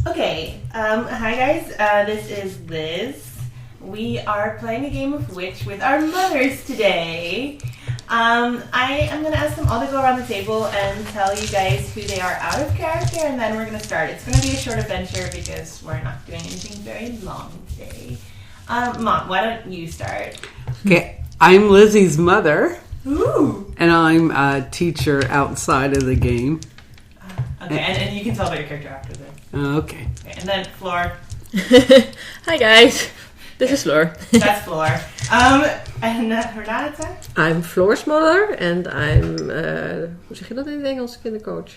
Okay, hi guys, this is Liz. We are playing a game of Witch with our mothers today. I am going to ask them all to go around the table and tell you guys who they are out of character, and then we're going to start. It's going to be a short adventure because we're not doing anything very long today. Mom, why don't you start? Okay, I'm Lizzie's mother. Ooh! And I'm a teacher outside of the game. Okay, and you can tell about your character after this. Okay. And then Floor. Hi guys, this is Floor. That's Floor. En Renata? I'm Floor's mother and I'm, hoe zeg je dat in het Engels, kindercoach?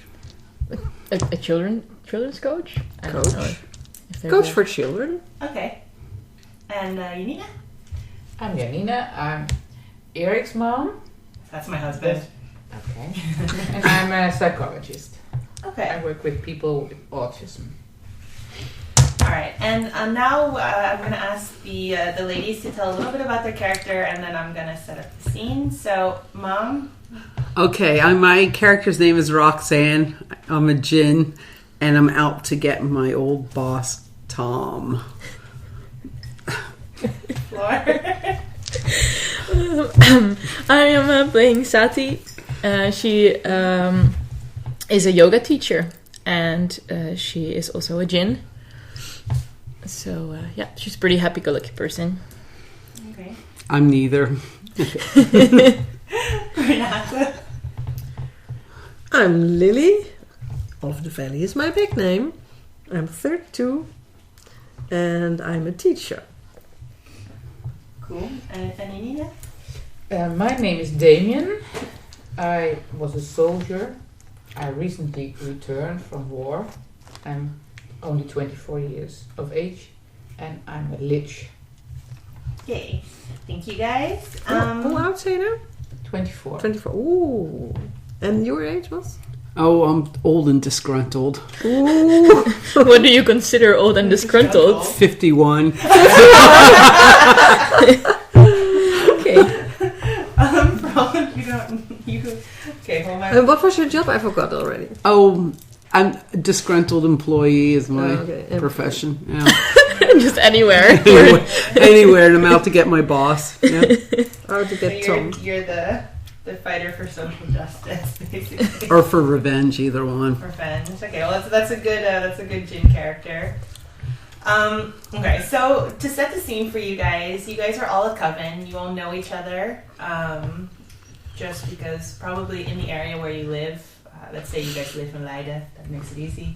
A children's coach? I don't Coach. know if there's Coach a- for children. Okay. And Janina? I'm Janina. I'm Eric's mom. That's my husband. Okay. And I'm a psychologist. Okay. I work with people with autism. All right, and now I'm going to ask the ladies to tell a little bit about their character, and then I'm going to set up the scene. So, Mom? Okay, my character's name is Roxanne. I'm a djinn, and I'm out to get my old boss, Tom. Floor? I am playing Sati. She is a yoga teacher and she is also a djinn. So yeah, she's a pretty happy-go-lucky person. Okay. I'm neither. Renata? I'm Lily. Of the Valley is my big name. I'm 32 and I'm a teacher. Cool. And Janina? My name is Damien. I was a soldier. I recently returned from war. I'm only 24 years of age and I'm a lich. Yay. Thank you, guys. How old say you now? 24. 24. Ooh. And your age was? Oh, I'm old and disgruntled. Ooh. What do you consider old and disgruntled? 51. Okay. For all of you okay, hold on. And what was your job? I forgot already. Oh, I'm a disgruntled employee is my Okay. profession. Yeah. Just anywhere. Anywhere, and I'm out to get my boss. Yeah. How to So get Tom. you're the fighter for social justice, basically. Or for revenge, either one. Revenge. Okay, well that's a good Jin character. Okay, so to set the scene for you guys are all a coven. You all know each other. Just because probably in the area where you live, let's say you guys live in Leiden, that makes it easy.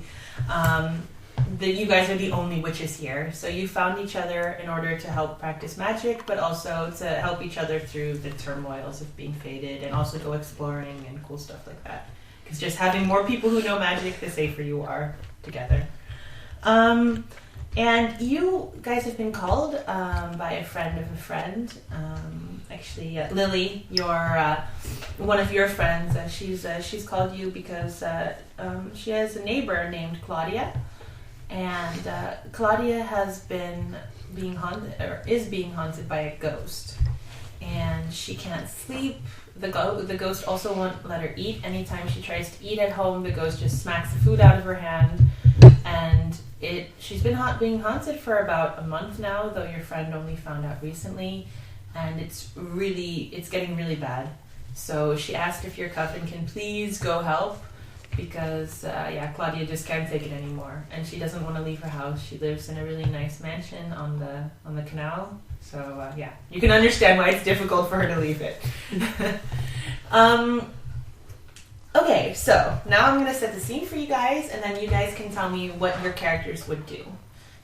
You guys are the only witches here, so you found each other in order to help practice magic, but also to help each other through the turmoils of being fated, and also go exploring and cool stuff like that. Because just having more people who know magic, the safer you are together. And you guys have been called by a friend of a friend. Actually, Lily, one of your friends. She's called you because she has a neighbor named Claudia, and Claudia has been being haunted, or is being haunted by a ghost, and she can't sleep. The ghost also won't let her eat. Anytime she tries to eat at home, the ghost just smacks the food out of her hand, and she's been being haunted for about a month now, though your friend only found out recently, and it's getting really bad. So she asked if your coven can please go help, because Claudia just can't take it anymore, and she doesn't want to leave her house. She lives in a really nice mansion on the canal, so you can understand why it's difficult for her to leave it. Okay, so now I'm going to set the scene for you guys, and then you guys can tell me what your characters would do.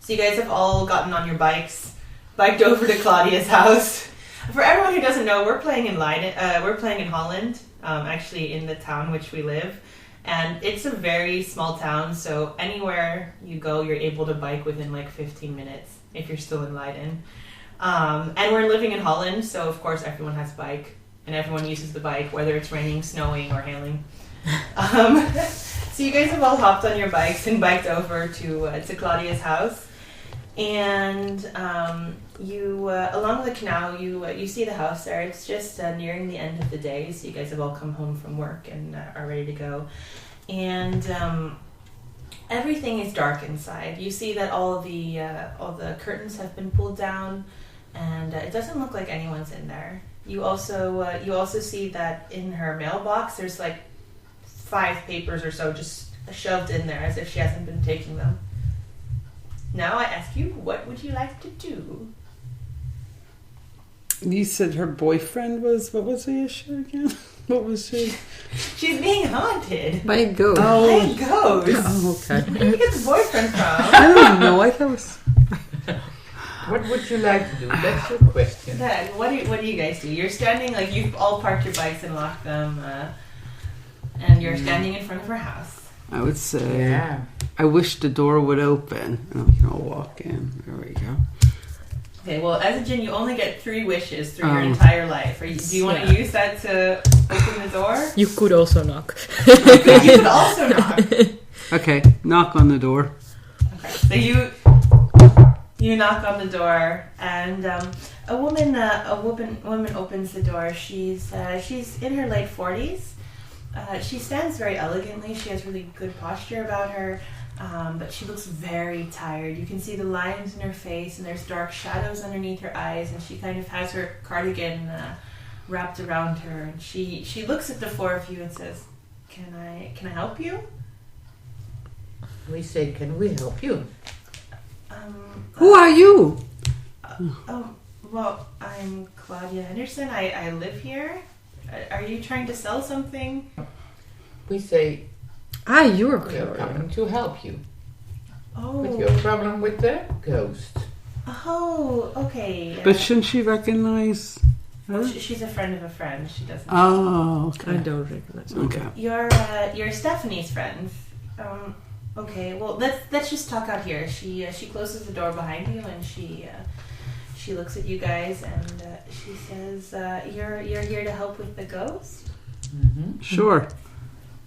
So you guys have all gotten on your bikes, biked over to Claudia's house. For everyone who doesn't know, we're playing in Leiden. We're playing in Holland, actually in the town which we live. And it's a very small town, so anywhere you go, you're able to bike within like 15 minutes if you're still in Leiden. And we're living in Holland, so of course everyone has a bike, and everyone uses the bike, whether it's raining, snowing, or hailing. So you guys have all hopped on your bikes and biked over to Claudia's house, and you along the canal you see the house there. It's just nearing the end of the day, so you guys have all come home from work and are ready to go. And everything is dark inside. You see that all the curtains have been pulled down, and it doesn't look like anyone's in there. You also see that in her mailbox there's like 5 papers or so just shoved in there as if she hasn't been taking them. Now I ask you, what would you like to do? You said her boyfriend was, what was the issue again? What was she? She's being haunted By a ghost. by a ghost. Oh, okay. Where did you get the boyfriend from? I don't know. I thought it was... What would you like to do? That's your question. Then, what do you guys do? You're standing, like, you've all parked your bikes and locked them, and you're standing in front of her house. I would say, Yeah. I wish the door would open and we can all walk in. There we go. Okay, well, as a djinn, you only get 3 wishes through your entire life. Do you want to use that to open the door? You could also knock. You could also knock. Okay, knock on the door. Okay, so you knock on the door, and a woman opens the door. She's in her late 40s. She stands very elegantly. She has really good posture about her, but she looks very tired. You can see the lines in her face, and there's dark shadows underneath her eyes, and she kind of has her cardigan wrapped around her. And she looks at the 4 of you and says, "Can I help you?" We say, can we help you? Who are you? Well, I'm Claudia Henderson. I live here. Are you trying to sell something? We say, You're we are Claudia. coming to help you with Oh. your problem with the ghost. Oh, okay. But shouldn't she recognize her? She's a friend of a friend. She doesn't. Oh, I okay. don't recognize her. Okay. You're Stephanie's friend. Okay. Well, let's just talk out here. She closes the door behind you, and she looks at you guys, and she says, "You're here to help with the ghost." Mm-hmm. Sure.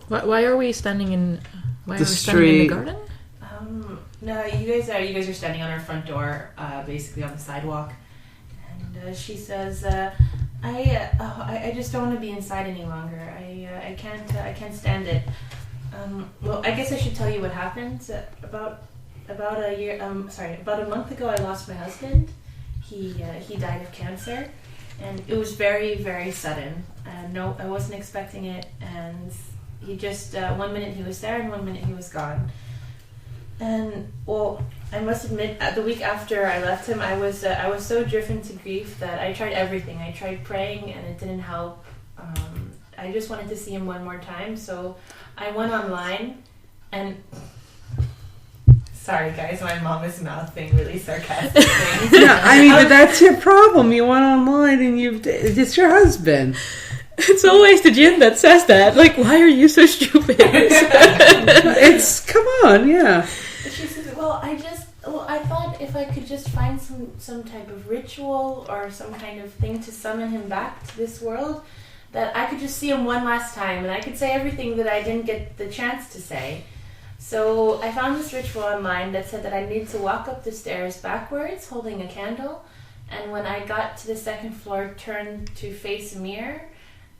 Why are we standing in? Why The are we standing in the street. garden? No, you guys are standing on our front door, basically on the sidewalk, and she says, I just don't want to be inside any longer. I can't stand it. Well, I guess I should tell you what happened. About a month ago, I lost my husband. He died of cancer, and it was very, very sudden. No, I wasn't expecting it, and he just 1 minute he was there, and 1 minute he was gone. And well, I must admit, the week after I left him, I was so driven to grief that I tried everything. I tried praying, and it didn't help. I just wanted to see him one more time, so I went online, and sorry guys, my mom is mouthing really sarcastic things. Yeah, I mean, but that's your problem. You went online and it's your husband. It's always the djinn that says that. Like, why are you so stupid? Come on, yeah. She says, I thought if I could just find some type of ritual or some kind of thing to summon him back to this world, that I could just see him one last time and I could say everything that I didn't get the chance to say. So I found this ritual online that said that I needed to walk up the stairs backwards holding a candle, and when I got to the 2nd floor, turn to face a mirror,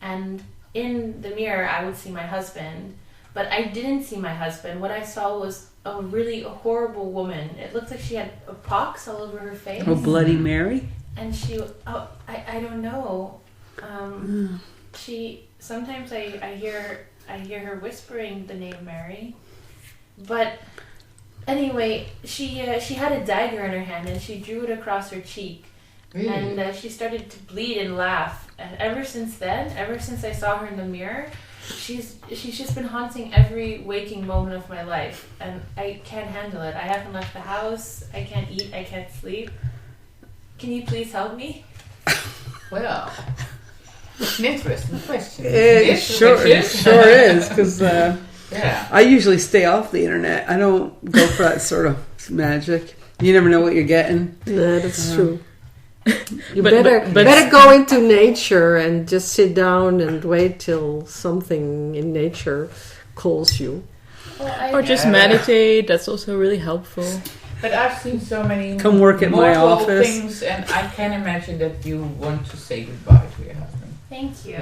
and in the mirror I would see my husband. But I didn't see my husband. What I saw was a really horrible woman. It looked like she had a pox all over her face. Oh, Bloody Mary? And I don't know. Sometimes I hear her whispering the name Mary. But anyway, she had a dagger in her hand, and she drew it across her cheek. Really? And she started to bleed and laugh. And ever since I saw her in the mirror, she's just been haunting every waking moment of my life, and I can't handle it. I haven't left the house. I can't eat. I can't sleep. Can you please help me? Well, it's an interesting question. It sure is, because Yeah. I usually stay off the internet. I don't go for that sort of magic. You never know what you're getting. No, that's true. You But- better but- go into nature and just sit down and wait till something in nature calls you. Well, Or just meditate. That's also really helpful. But I've seen so many Come work at my mortal office. things, and I can imagine that you want to say goodbye to your husband. Thank you.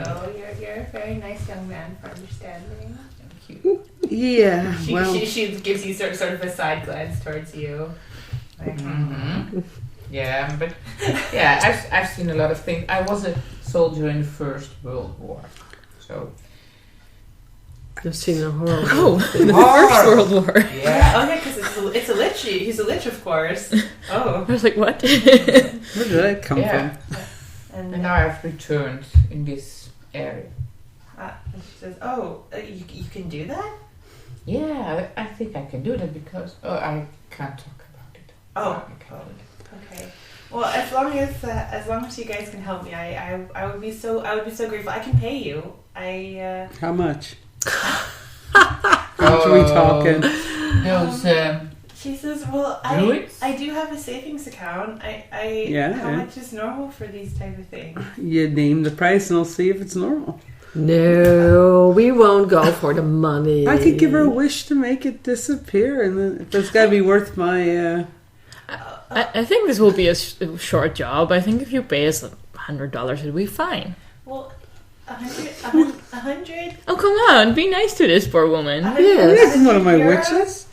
You're a very nice young man for understanding. Thank you. Yeah, well, She gives you sort of a side glance towards you. Like, Yeah, but I've seen a lot of things. I was a soldier in the First World War, so You've seen a horror. Oh, the Horror. First World War. yeah. okay, because it's a lich. He's a lich, of course. Oh, I was like, what? where did that come Yeah. from? and And now I've returned in this area. and she says, "Oh, you can do that? Yeah, I think I can do that because I can't talk about it. Oh, I can't. okay. Well, as long as you guys can help me, I would be so grateful. I can pay you. How much? How much are we talking? Those She says, "Well, druids? I do have a savings account. Yeah, How yeah. much is normal for these type of things?" You name the price and I'll see if it's normal. No, we won't go for the money. I could give her a wish to make it disappear, and then if it's got to be worth my. I think this will be a short job. I think if you pay us $100, it'll be fine. Well, 100. Oh, come on. Be nice to this poor woman. Yes. This is one of my euros? wishes.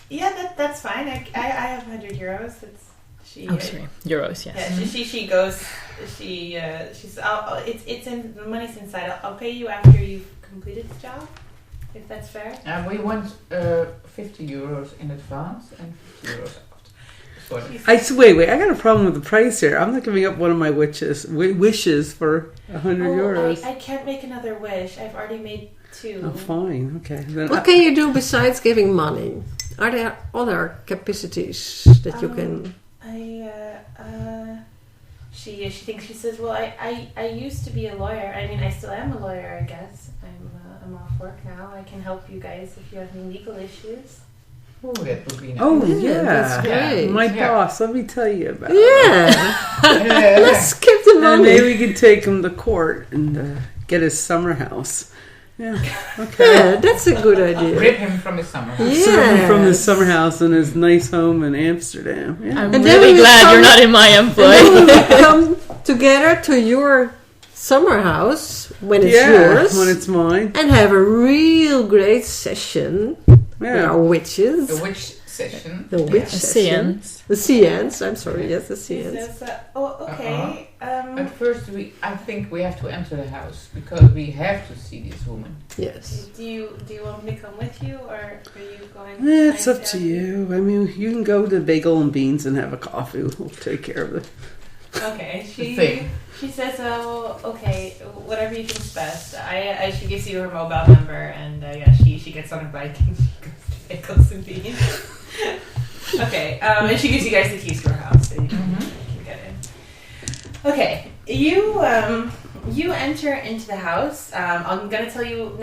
Yeah, that's fine. I have 100 euros. That's she. Oh, sorry. Euros, yes. Yeah, she goes. She's. It's in the money's inside. I'll pay you after you've completed the job, if that's fair. we want 50 euros in advance and 50 euros after. Sort of. Wait. I got a problem with the price here. I'm not giving up one of my wishes for 100 euros. I can't make another wish. I've already made 2. Oh, fine. Okay. Then What can you do besides giving money? Are there other capacities that you can? She thinks, she says, well, I used to be a lawyer. I mean, I still am a lawyer, I guess. I'm off work now. I can help you guys if you have any legal issues. Oh, that would be nice. Oh, Yeah, yeah. that's great. My Yeah. boss, let me tell you about it. Yeah, let's skip the And money. maybe we can take him to court and get his summer house. Yeah, okay. Yeah, that's a good idea. Rip him from his summer house. Yeah. Serve him from his summer house and his nice home in Amsterdam. Yeah. I'm And then really we will glad you're come- not in my And employ. then we will come together to your summer house when it's yours when it's mine. and have a real great session with Yeah. our witches. The witch session. The witch session. Cians. The Cians, I'm sorry, yes, the She Cians. says, oh, okay. At first, I think we have to enter the house because we have to see this woman. Yes. Do you want me to come with you, or are you going? It's up to you. I mean, you can go to Bagel and Beans and have a coffee. We'll take care of it. Okay. Thing. She says, well, okay, whatever you think's best. She gives you her mobile number, and she gets on a bike and she goes to Bagels and Beans. Okay, and she gives you guys the keys to her house, so you can get in. Okay, you enter into the house. I'm gonna tell you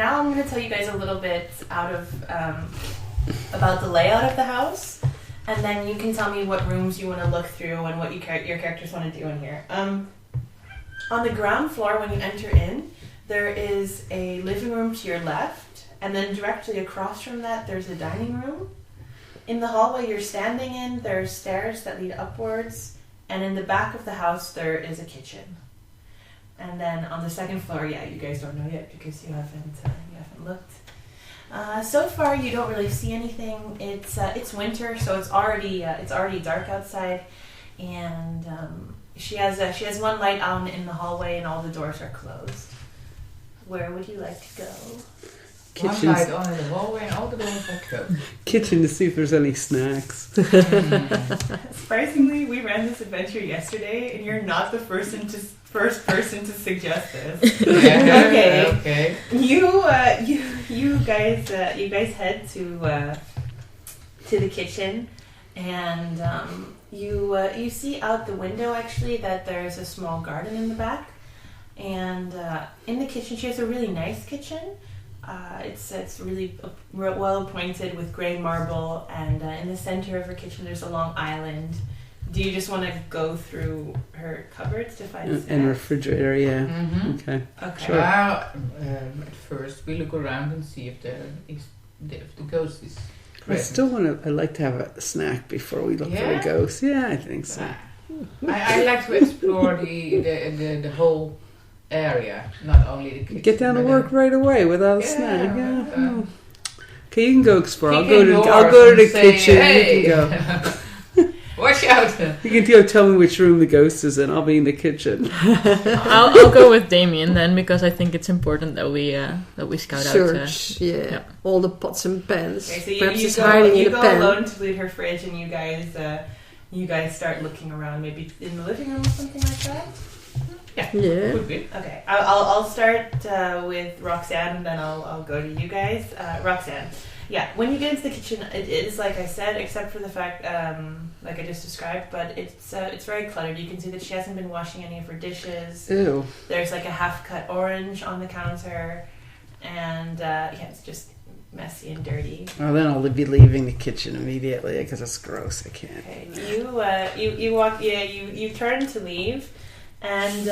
guys a little bit about the layout of the house, and then you can tell me what rooms you want to look through and what your characters want to do in here. On the ground floor, when you enter in, there is a living room to your left, and then directly across from that, there's a dining room. In the hallway you're standing in, there's stairs that lead upwards, and in the back of the house there is a kitchen. And then on the second floor, you guys don't know yet because you haven't looked. So far, you don't really see anything. It's winter, so it's already dark outside, and she has one light on in the hallway, and all the doors are closed. Where would you like to go? Kitchen's- One light on in the hallway and all the doors are closed. Kitchen to see if there's any snacks. Surprisingly, we ran this adventure yesterday, and you're not the first person to suggest this. Okay. You guys head to the kitchen, and you see out the window actually that there's a small garden in the back, and in the kitchen she has a really nice kitchen. It's really well appointed with gray marble, and in the center of her kitchen there's a long island. Do you just want to go through her cupboards to find snacks? And refrigerator, yeah. Mm-hmm. Okay. Okay. Sure. Well, at first we look around and see if the ghost is present. I'd like to have a snack before we look for Yeah? a ghost. Yeah, I think so. I like to explore the whole area, not only the kitchen. Get down to but work right away without a Yeah, snack. Yeah. uh, Okay, you can go explore. I'll Kick go in to doors the and say, kitchen. "Hey." You can go. Watch out! You can go tell me which room the ghost is in. I'll be in the kitchen. I'll go with Damien then, because I think it's important that we scout out. Search, yeah. all the pots and pans. Okay, so you, Perhaps you it's go, hiding you in a go pan. alone to loot her fridge, and you guys start looking around, maybe in the living room or something like that. Yeah. Could be. Okay, I'll start with Roxanne, and then I'll go to you guys. Roxanne, yeah. When you get into the kitchen, it is like I said, except for the fact, like I just described, but it's very cluttered. You can see that she hasn't been washing any of her dishes. Ew. There's like a half-cut orange on the counter, and it's just messy and dirty. Well, then I'll be leaving the kitchen immediately because it's gross. I can't. Okay, you walk. Yeah, you turn to leave. And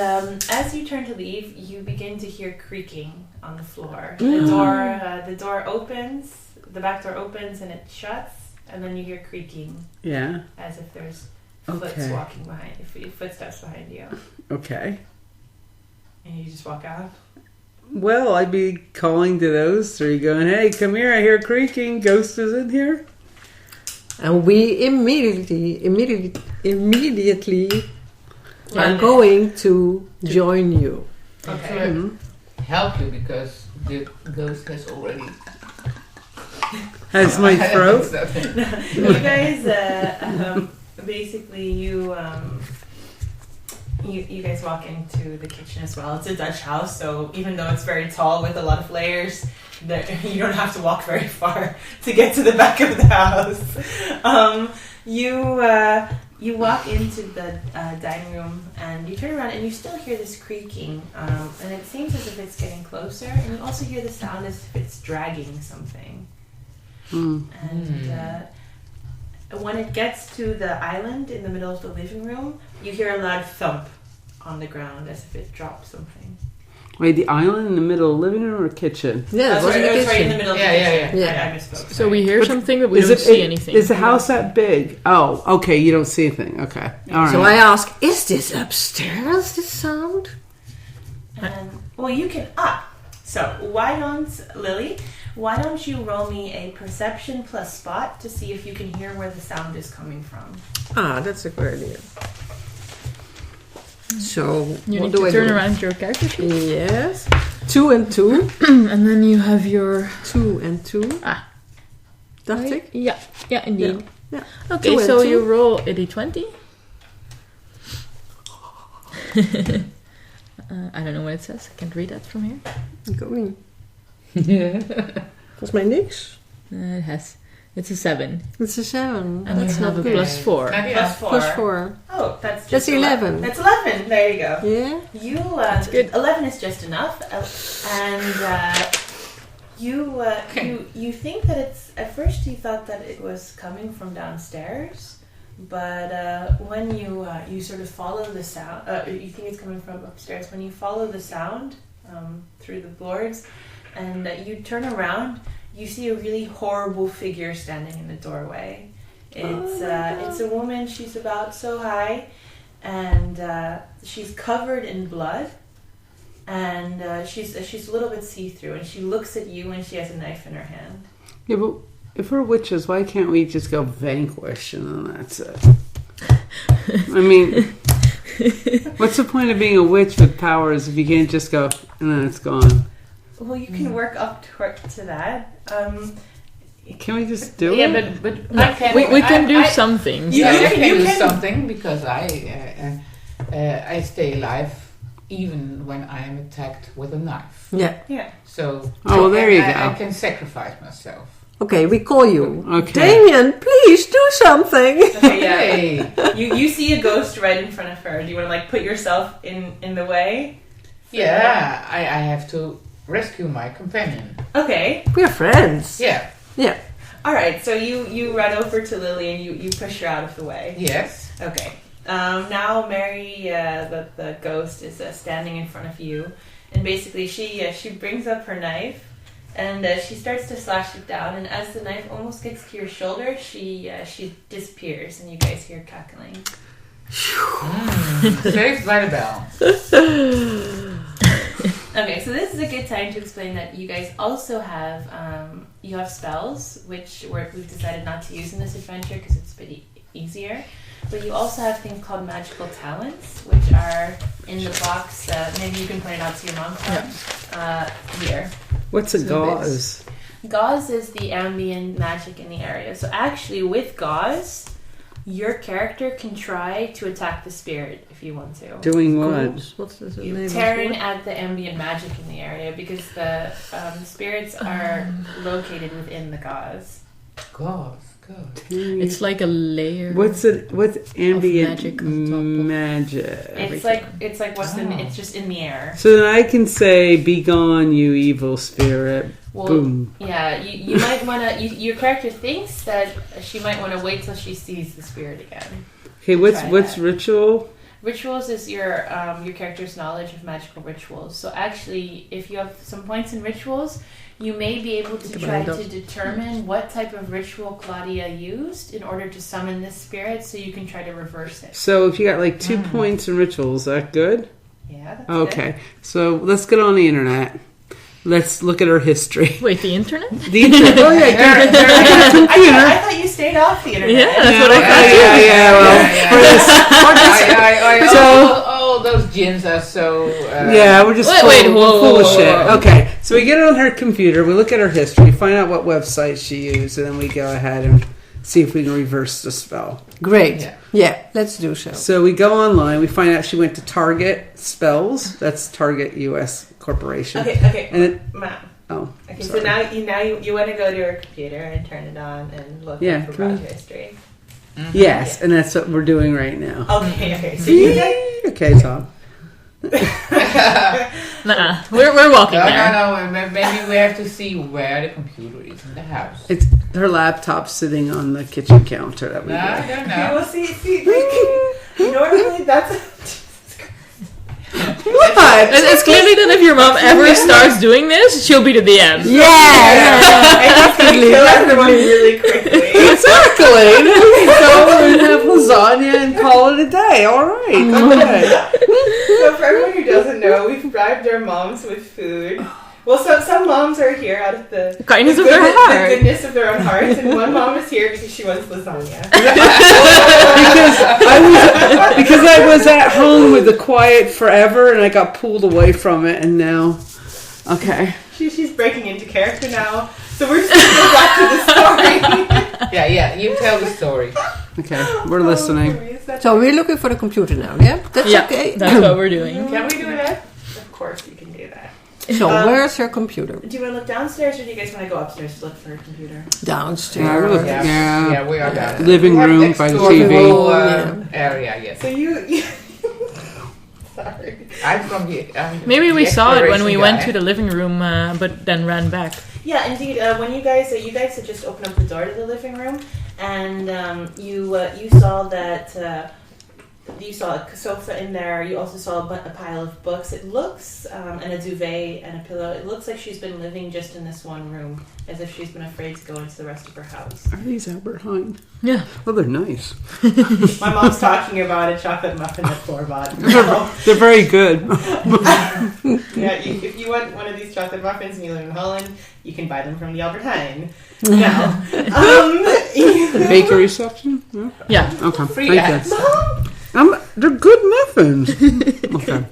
as you turn to leave, you begin to hear creaking on the floor. The door opens, the back door opens, and it shuts, and then you hear creaking. Yeah. As if there's Okay. walking behind, footsteps behind you, Okay. and you just walk out. Well, I'd be calling to those three, going, "Hey, come here! I hear creaking. Ghost is in here." And we immediately are going to join you. Okay. Mhm. Help you because the ghost has already. Has my throat. You guys, basically, you guys walk into the kitchen as well. It's a Dutch house, so even though it's very tall with a lot of layers, you don't have to walk very far to get to the back of the house. You walk into the dining room, and you turn around, and you still hear this creaking, and it seems as if it's getting closer, and you also hear the sound as if it's dragging something. Mm. And when it gets to the island in the middle of the living room, you hear a loud thump on the ground as if it dropped something. Wait, the island in the middle of the living room or kitchen? Yeah, it was in the Sorry, in kitchen. the middle of Yeah, the yeah, kitchen. yeah. I misspoke. So we hear But something, but we don't see anything. Is the house that big? Oh, okay. You don't see anything. Okay. All right. So I ask, is this upstairs, this sound? Well, you can So why don't you roll me a perception plus spot to see if you can hear where the sound is coming from? Ah, that's a good idea. So, You what need do to I turn do? around your character sheet. Yes. 2 and 2. And then you have your... 2 and 2. Ah. Dacht ik? Yeah, indeed. Yeah. Okay, 2 and so 2. you roll a d20. I don't know what it says. I can't read that from here. Ik ook niet. Volgens mij niks. It's a 7. It's a 7. And That's you have not a good. plus 4. Plus 4. Plus 4. Oh, that's just That's 11. That's 11. There you go. Yeah? You That's good. 11 is just enough, and you think that it's at first you thought that it was coming from downstairs, but when you sort of follow the sound, you think it's coming from upstairs. When you follow the sound through the boards, and you turn around, you see a really horrible figure standing in the doorway. It's a woman. She's about so high, and she's covered in blood, and she's a little bit see-through, and she looks at you, and she has a knife in her hand. Yeah, but if we're witches, why can't we just go vanquish and then that's it? I mean, what's the point of being a witch with powers if you can't just go and then it's gone? Well, you can work up to that. Can we just do Yeah, it? but We can do some things. Yeah, You I can do can- something because I stay alive even when I am attacked with a knife. Yeah. Yeah. So Oh, there you I go. can sacrifice myself. Okay, we call you. Okay. Damien, please do something. Okay, yeah. Hey, You see a ghost right in front of her. Do you want to put yourself in the way? yeah, I have to rescue my companion. Okay. We're friends. Yeah. Yeah. All right. So you run over to Lily and you push her out of the way. Yes. Okay. Now Mary, the ghost, is standing in front of you, and basically she brings up her knife, and she starts to slash it down. And as the knife almost gets to your shoulder, she disappears, and you guys hear cackling. Saved by the bell. Okay, so this is a good time to explain that you guys also have you have spells, which we've decided not to use in this adventure because it's a bit easier. But you also have things called magical talents, which are in the box. Maybe you can point it out to your mom. Here. What's a gauze? Gauze is the ambient magic in the area. So actually, with gauze, your character can try to attack the spirit if you want to. Doing what? What's the You're name? tearing at the ambient magic in the area because the spirits are located within the gauze. God. It's like a layer. What's ambient magic on top of magic? It's like it's just in the air. So then I can say, "Be gone, you evil spirit." Well, Boom. yeah, you might want to. Your character thinks that she might want to wait till she sees the spirit again. Okay, what's that. ritual? Rituals is your character's knowledge of magical rituals. So actually, if you have some points in rituals, you may be able to try to determine what type of ritual Claudia used in order to summon this spirit, so you can try to reverse it. So if you got like 2 points in rituals, is that good? Yeah, that's Okay, good. so let's get on the internet. Let's look at her history. Wait, the internet? The internet. Oh yeah, I got a computer. I thought you stayed off the internet. Yeah, that's what I thought. Well, all those gins are so. we're just Wait, full whoa, of whoa, shit. whoa. Okay, so we get it on her computer. We look at her history, find out what website she used, and then we go ahead and see if we can reverse the spell. Great. Yeah, let's do so. So we go online. We find out she went to Target Spells. That's Target U.S. Corporation. Okay. And it, Mom. oh, Okay, sorry. so now you want to go to your computer and turn it on and look Yeah, for can we- browser history. Yes, and that's what we're doing right now. Okay. So you guys, Okay, Tom. Nuh-uh. We're walking there. No. Maybe we have to see where the computer is in the house. It's her laptop sitting on the kitchen counter that we No, do. I don't okay, know. well, see, normally that's. What? It's clearly that if your mom ever starts doing this, she'll be the DM. I just kill everyone really quickly. Exactly. Then we can go and have lasagna and call it a day. All right. Okay. So for everyone who doesn't know, we've bribed our moms with food. Well, some moms are here out of the Kindness of their heart. the goodness of their own hearts, and one mom is here because she wants lasagna. because I was at home with the quiet forever, and I got pulled away from it, and now, okay. She's breaking into character now, so we're just going to go back to the story. Yeah, you tell the story. Okay, we're listening. So we're looking for the computer now, yeah? That's okay. That's what we're doing. Can we do that? Of course you can do that. So where's her computer? Do you want to look downstairs, or do you guys want to go upstairs to look for her computer? Downstairs. Yeah, we're looking- Yeah, we are down. Living We have room next by the door TV. whole, Yeah. area, yes. So you sorry. I'm from the. Maybe we the saw it when we exploration went guy. to the living room, but then ran back. Yeah, indeed. When you guys had just opened up the door to the living room, and you saw that you saw a sofa in there. You also saw a pile of books. It looks and a duvet and a pillow. It looks like she's been living just in this one room, as if she's been afraid to go into the rest of her house. Are these Albert Heijn? Yeah. Oh, they're nice. My mom's talking about a chocolate muffin that Thor bought. They're very good. Yeah, if you want one of these chocolate muffins and you live in Holland, you can buy them from the Albert Heijn. Now, The bakery section? Yeah. Yeah. Okay. Free Thank ads. you. They're good muffins. Okay.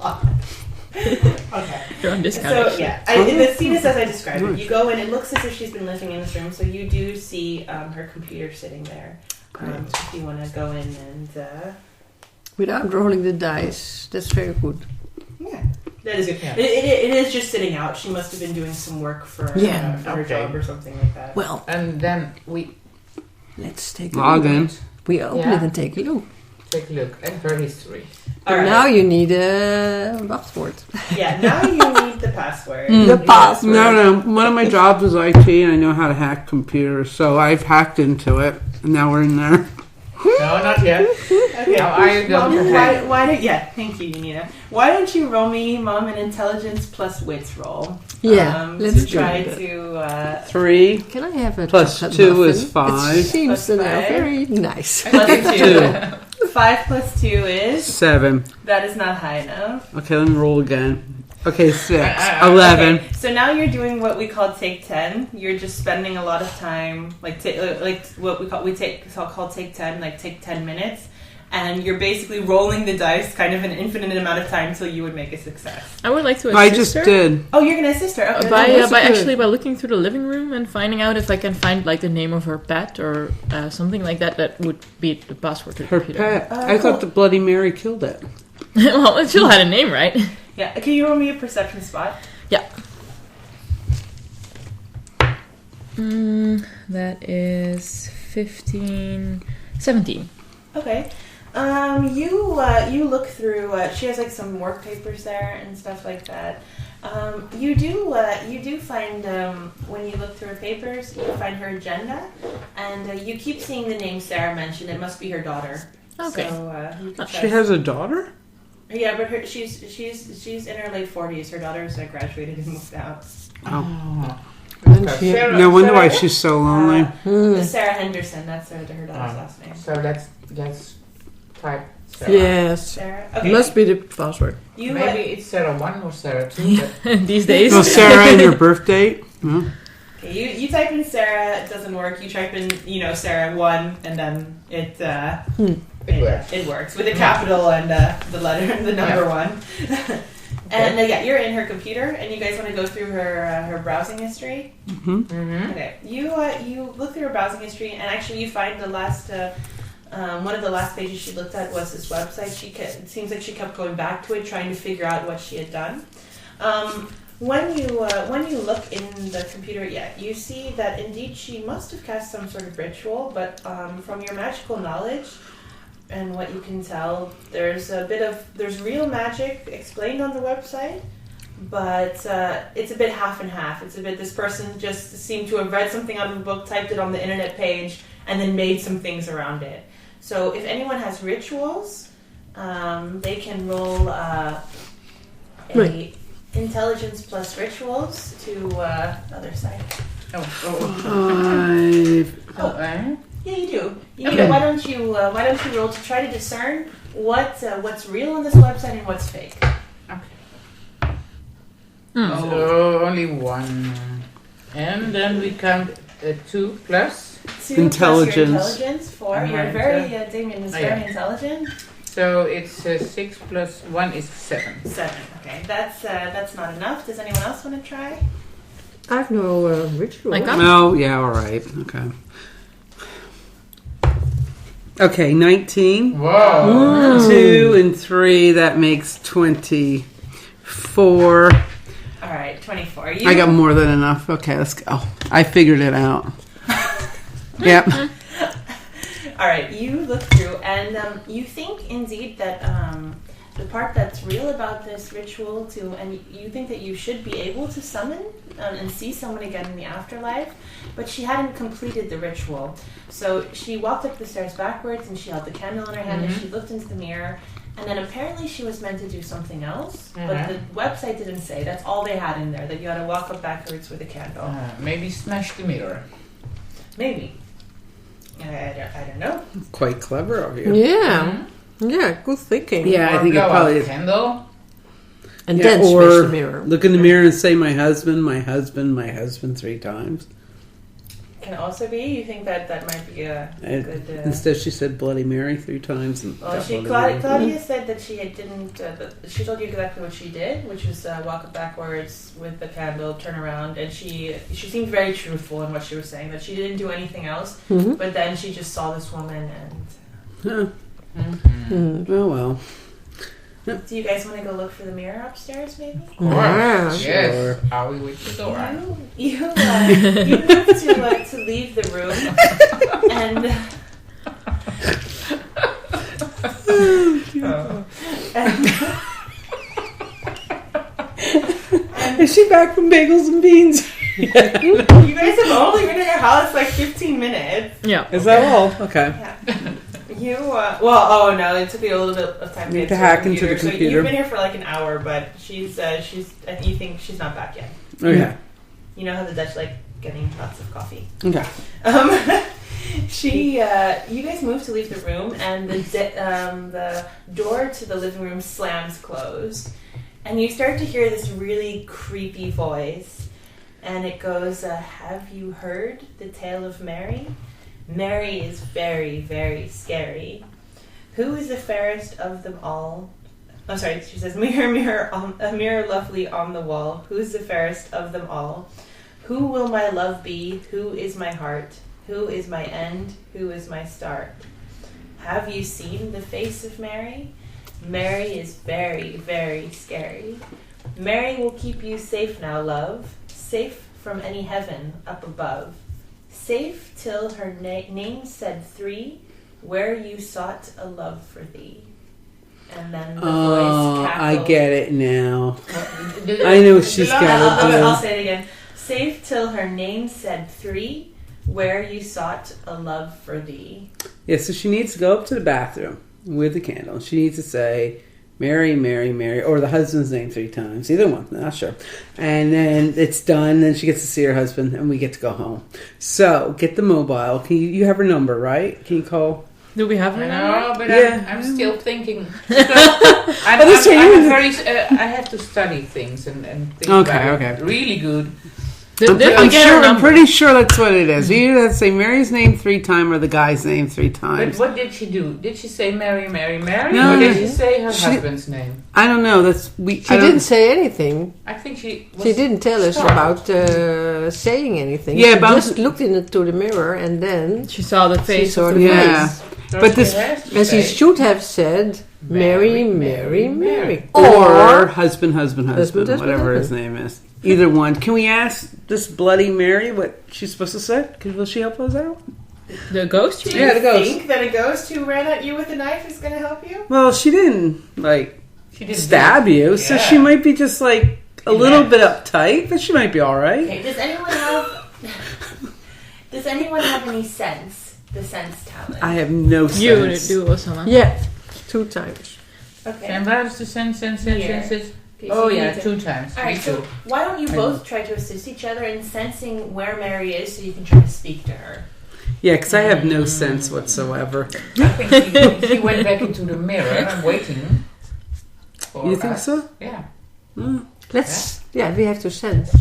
okay. They're on discount. So actually. yeah, the scene is as I described it. You go in, it looks as if she's been living in this room, so you do see her computer sitting there. If you want to go in and Without rolling the dice. That's very good. yeah, that is good. Yeah. It is just sitting out. She must have been doing some work for her Okay. job or something like that. Well, And then we let's take a Log look. in. We open Yeah. it and take a look. take a look at her history. All right. Now you need a wachtwoord. Yeah, now you need the password. The password. No. One of my jobs is IT, and I know how to hack computers, so I've hacked into it, and now we're in there. No, not yet. Okay. How are you going to hack? Why don't, yeah, thank you, Nina. Why don't you roll me, Mom, an intelligence plus wits roll? Yeah, let's to do try it. to 3 Can I have a plus chocolate 2 muffin? is 5. It seems Plus to know 5. very nice. plus 2. 5 plus 2 is 7. that is not high enough. Okay, let me roll again. Okay, 6. 11. Okay, so now you're doing what we call take 10. You're just spending a lot of time, like what we call take 10, like take 10 minutes, and you're basically rolling the dice kind of an infinite amount of time until you would make a success. I would like to assist I just her. did. Oh, you're gonna assist her? Okay, By looking through the living room and finding out if I can find like the name of her pet or something like that. That would be the password to the Her computer. pet. I thought the Bloody Mary killed it. Well, it still had a name, right? Yeah. Can you roll me a perception spot? Yeah. That is 15, 17. Okay. You look through. She has like some work papers there and stuff like that. You do find when you look through her papers, you find her agenda, and you keep seeing the name Sarah mentioned. It must be her daughter. Okay. So you can She has a daughter? Yeah, but she's in her late 40s. Her daughter's graduated and moved out. Oh. And she, No wonder why she's so lonely. Sarah Henderson. That's her daughter's last name. So let's type Sarah. yes. Sarah. Okay. Must be the password. You Maybe it's Sarah 1 or Sarah 2. But These days. Well, Sarah and your birth date? No? Okay, you type in Sarah, it doesn't work. You type in, Sarah 1, and then it works. It works with a capital and the letter, the number 1. And you're in her computer, and you guys want to go through her browsing history. Mm-hmm. Okay, you look through her browsing history, and actually you find the last one of the last pages she looked at was this website. It seems like she kept going back to it, trying to figure out what she had done. When you look in the computer, you see that indeed she must have cast some sort of ritual, but from your magical knowledge and what you can tell, there's real magic explained on the website, but it's a bit half and half. It's a bit, this person just seemed to have read something out of a book, typed it on the internet page, and then made some things around it. So if anyone has rituals, they can roll intelligence plus rituals to other side. Yeah, you do. Why don't you roll to try to discern what's real on this website and what's fake? Okay. So only 1, and then we count 2 plus. 2 intelligence. Plus your intelligence. 4. And You're mine, very so- Damien is Oh, very yeah. intelligent. So it's 6 plus 1 is 7. 7. Okay, that's not enough. Does anyone else want to try? I have no ritual. Like that? No, yeah, all right. Okay. Okay, 19. Whoa! 2 and 3, that makes 24. All right, 24. I got more than enough. Okay, let's go. I figured it out. Yep. All right, you look through, and you think indeed that the part that's real about this ritual and you think that you should be able to summon and see someone again in the afterlife, but she hadn't completed the ritual. So she walked up the stairs backwards, and she held the candle in her hand, and she looked into the mirror, and then apparently she was meant to do something else, but the website didn't say. That's all they had in there, that you had to walk up backwards with a candle. Maybe smash the mirror. Maybe. I don't know. Quite clever of you. Yeah. Yeah, good thinking. Yeah, I Or think it blow out probably the is. candle. And Yeah, then smash or the mirror. look in the mirror and say, my husband, my husband, my husband 3 times. Can also be. You think that might be a good... Instead, she said Bloody Mary 3 times. And Well, got Bloody Mary. Claudia said that she didn't. She told you exactly what she did, which was walk backwards with the candle, turn around, and she seemed very truthful in what she was saying. That she didn't do anything else, but then she just saw this woman. And Huh. Oh, well. do you guys want to go look for the mirror upstairs, maybe? Yeah. Yes. Sure. Are we with the door? You move to leave the room, and. Is she back from Bagels and Beans? You guys have only been in your house like 15 minutes. Yeah. Is that all? Okay. Yeah. No, it took me a little bit of time to get To to hack her into the So computer. you've been here for like an hour, but you think she's not back yet. Okay. You know how the Dutch like getting lots of coffee. Okay. You guys move to leave the room, and the door to the living room slams closed. And you start to hear this really creepy voice. And it goes, have you heard the tale of Mary? Mary is very, very scary. Who is the fairest of them all? Oh, sorry, she says, mirror, mirror, a mirror lovely on the wall. Who's the fairest of them all? Who will my love be? Who is my heart? Who is my end? Who is my start? Have you seen the face of Mary? Mary is very, very scary. Mary will keep you safe now, love. Safe from any heaven up above. Safe till her name said 3, where you sought a love for thee. And then the voice cackled. I get it now. I know what she's got to do. I'll say it again. Safe till her name said 3, where you sought a love for thee. Yeah, so she needs to go up to the bathroom with the candle. She needs to say, Mary, Mary, Mary, or the husband's name 3 times. Either one, not sure. And then it's done. Then she gets to see her husband, and we get to go home. So get the mobile. Can you have her number, right? Can you call? Do we have her number? No, but Yeah. I'm still thinking. I have to study things and think about it really good. I'm pretty sure that's what it is. You have to say Mary's name 3 times or the guy's name 3 times. But what did she do? Did she say Mary, Mary, Mary? No, or did she say her husband's name? I don't know. She didn't say anything. I think she didn't tell us about saying anything. Yeah, she but just looked into the mirror and then she saw the face. She saw the face. But this, and she should have said Mary, Mary, Mary, or husband, whatever his name is. Either one. Can we ask this Bloody Mary what she's supposed to say? Will she help us out? The ghost? Do you think that a ghost who ran at you with a knife is going to help you? Well, she didn't stab you, so she might be just like a little bit uptight, but she might be all right. Okay, does anyone have any sense? The sense talent. I have no sense. You do, Osama. Yeah, 2 times. Okay. And where is the sense? Okay, Oh so yeah, 2 times. Alright, so why don't you both try to assist each other in sensing where Mary is so you can try to speak to her? Yeah, because I have no sense whatsoever. I think he went back into the mirror and waiting for You think us. so? Yeah. We have to sense.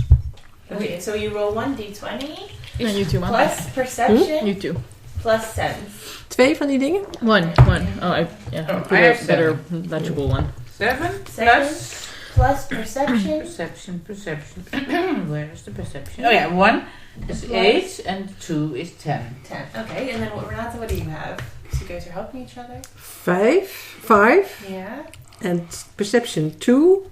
Okay, so you roll 1d20 No, you too, man. plus perception You too. plus sense. 2 van die dingen? One. Oh, I I put have a better legible one. 7 plus perception. Perception. Where is the perception? Oh yeah, 1 is 8 and 2 is 10. 10. Okay, and then Renata, what do you have? So you guys are helping each other? 5. Yeah. And perception 2.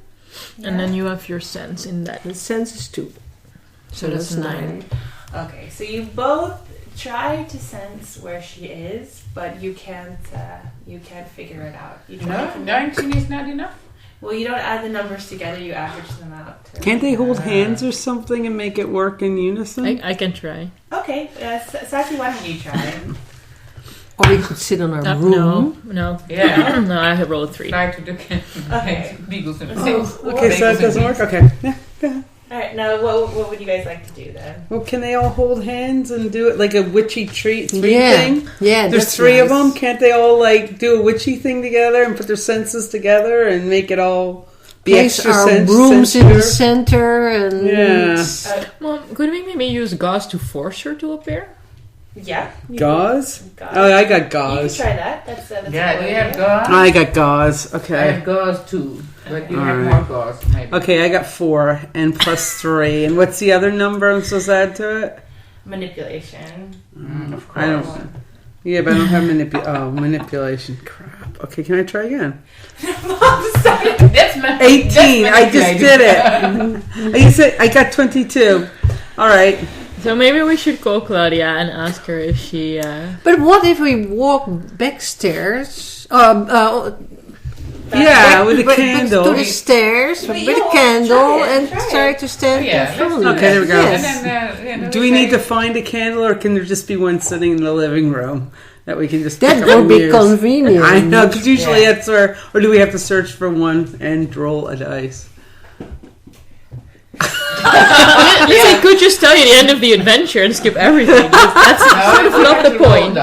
And then you have your sense in that. And sense is 2. So that's 9. Okay, so you both try to sense where she is, but you can't figure it out. You try No, to 19 is not enough. Well, you don't add the numbers together; you average them out. Can't they hold hands or something and make it work in unison? I can try. Okay, Sati, why don't you try? Or we could sit on our room. No. Yeah. No, I have rolled 3. Try to do Okay. beagles and Okay, so that doesn't work? Okay. Yeah. Alright, now what would you guys like to do then? Well, can they all hold hands and do it like a witchy thing? Yeah, There's 3 of them. Can't they all like do a witchy thing together and put their senses together and make it all be place extra our brooms in the center and Well, could we maybe use gauze to force her to appear? Yeah. Gauze? Oh, I got You gauze. can try that. That's a good we have idea. gauze. I got gauze. I Okay. have gauze too, but you have Alright. more gauze maybe. Okay, I got 4 and plus 3. And what's the other number I'm supposed to add to it? Manipulation. Of course. I don't. Yeah, but I don't have manipulation. Crap. Okay, can I try again? That's my 18. I just did it. I got 22. All right. So maybe we should call Claudia and ask her if she... But what if we walk backstairs? Yeah, with a candle. To the stairs But with you a know, candle try and it. try to stand Yeah, in front let's of do Okay, there we go. Yes. And then Do we need to find a candle, or can there just be one sitting in the living room that we can just That pick up would and be use? convenient. I know, because usually that's where, or do we have to search for one and roll a dice? I could just tell you the end of the adventure and skip everything. That's sort of not the point.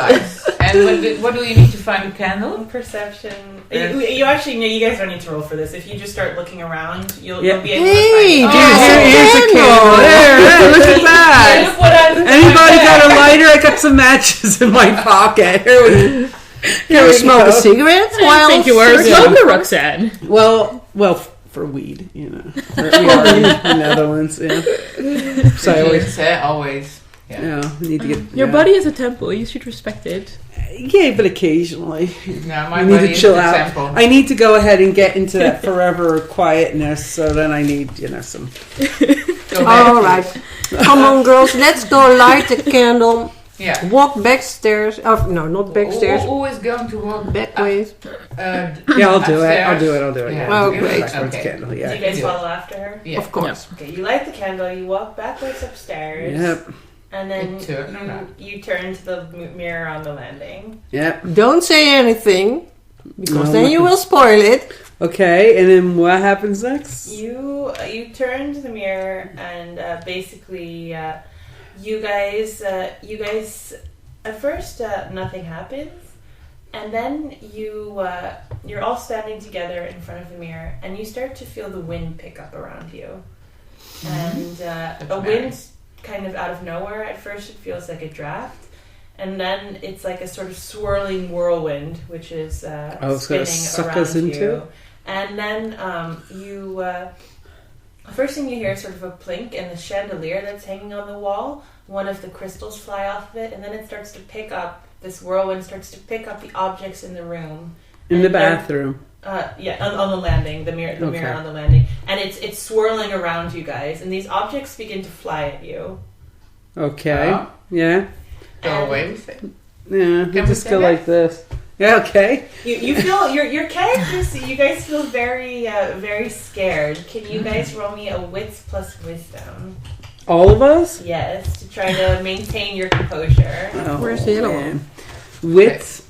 And what do you need to find a candle? Perception. Yes. You actually know. You guys don't need to roll for this. If you just start looking around, you'll Yeah. be able Hey, to find. Here's a candle. There, look at that. Look what I've Anybody got a lighter? I got some matches in my pocket. Here we Can we smoke a cigarette? I think you were a Yeah. smoker, Roxanne. Well, for weed, you know. We are in the Netherlands, yeah. So I always, always. Yeah. need to get Your yeah. body is a temple. You should respect it. Yeah, but occasionally. Yeah, my I need body to is chill the out. temple. I need to go ahead and get into that forever quietness. So then I need, some. Go back. All right. Come on, girls. Let's go light the candle. Yeah. Walk backstairs. Oh, no, not backstairs. Who is going to walk Back ways. Yeah, I'll do it. I'll do it. Yeah. Yeah. Oh, Yeah, great. towards the Okay. candle, Do yeah. you guys do it. follow after her? Yeah. Of course. Okay. You light the candle. You walk backwards upstairs. Yep. And then You turn around. you turn to the mirror on the landing. Yep. Don't say anything, because No, then you nothing. will spoil it. Okay, and then what happens next? You turn to the mirror and basically you guys at first nothing happens, and then you're all standing together in front of the mirror and you start to feel the wind pick up around you, and a wind kind of out of nowhere. At first it feels like a draft, and then it's like a sort of swirling whirlwind which is it's spinning gonna suck around us into you. it? And then first thing you hear is sort of a plink, and the chandelier that's hanging on the wall, one of the crystals fly off of it, and then it starts to pick up, this whirlwind starts to pick up the objects in the room. In the And then- bathroom. on the landing, the mirror Okay. on the landing. And it's swirling around you guys, and these objects begin to fly at you. Okay. Oh. Yeah. Go And away with it. Yeah. Can You we just say go that? like this. Yeah, okay. You feel your characters. You guys feel very very scared. Can you guys roll me a wits plus wisdom? All of us? Yes, to try to maintain your composure. Oh, Where's the other man. Wits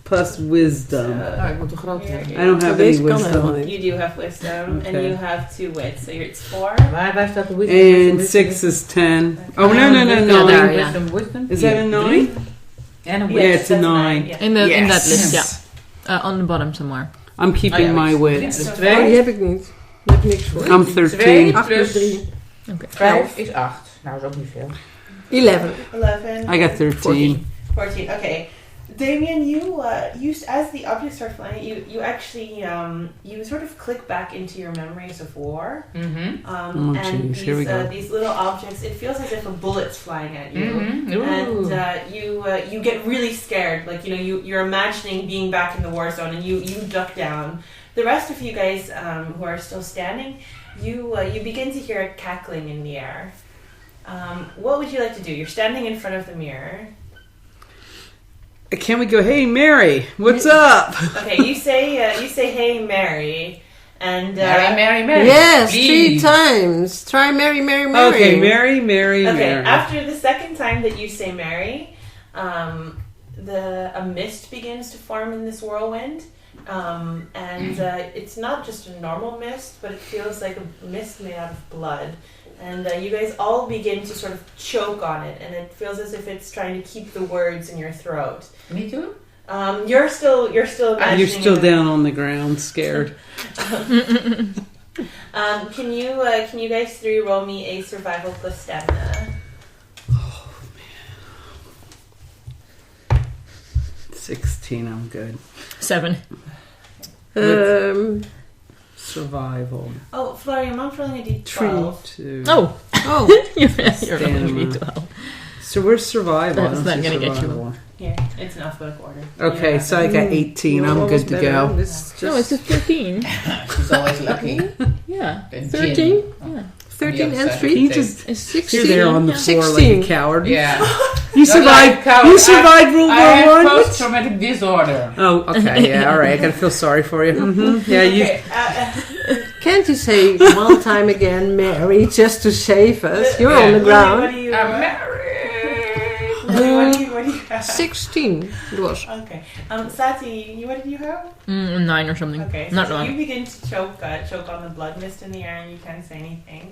plus wisdom. Oh, ik moet een grote hebben. I don't have Deze any kan wisdom. helemaal niet. You do have wisdom, and Okay. you have 2 wits, so it's 4. Waar staat de wisdom? And 6 is 10. Oh, no, Yeah, there, 9. yeah. Wisdom. Is that a 9? En een Yeah, wisdom. it's a 9. Yeah. In that Yes. list, yeah. On the bottom somewhere. I'm keeping Oh, ja, my wits. wits. Dus Ja. Oh, die 2. heb ik niet. Daar heb ik niks voor. I'm 13. 8 plus plus 3. 5 is 8. Nou, is ook niet veel. 11. 11. I got 13. 14. Okay, Damien, you as the objects start flying, you actually you sort of click back into your memories of war. Mhm. Oh, And jeez, here we go. these little objects, it feels as if a bullet's flying at you. Mhm. And you get really scared, like you're imagining being back in the war zone, and you duck down. The rest of you guys who are still standing, you begin to hear a cackling in the air. What would you like to do? You're standing in front of the mirror. Can we go, hey, Mary, what's up? Okay, you say hey Mary, and Mary. Yes, Please. 3 times. Try Mary, Mary, Mary. Okay, Mary, Mary, okay. Mary. After the second time that you say Mary, a mist begins to form in this whirlwind, and it's not just a normal mist, but it feels like a mist made out of blood. And you guys all begin to sort of choke on it, and it feels as if it's trying to keep the words in your throat. Me too? You're still imagining You're still it. down on the ground, scared. Can you guys 3 roll me a survival plus stamina? 16, I'm good. 7. Survival. Oh, Florian, mom's rolling a d12. 2. Oh, Oh, you're Stamina. rolling D12. So where's survival? That's I don't not see gonna get you. survival. Here, it's in alphabetical order. Okay, so I got 18. you're I'm almost good to better. go. This is No, it's just a 13. She's always lucky. Yeah. 13. Yeah. 13 and Yeah, Can 3. you just It's you're 16. there on the yeah. floor like 16. a coward? Yeah. You Not survived. like coward. You survived World I War have One. post-traumatic disorder. Oh, okay. Yeah, all right. I gotta feel sorry for you. Yeah, you. Okay, Can't you say one time again, Mary, just to save us? You're on the What ground. do you? I'm married. What do you have? 16 it was. Okay. Sati, what did you have? 9 or something. Okay. So Not you wrong. begin to choke on the blood mist in the air, and you can't say anything.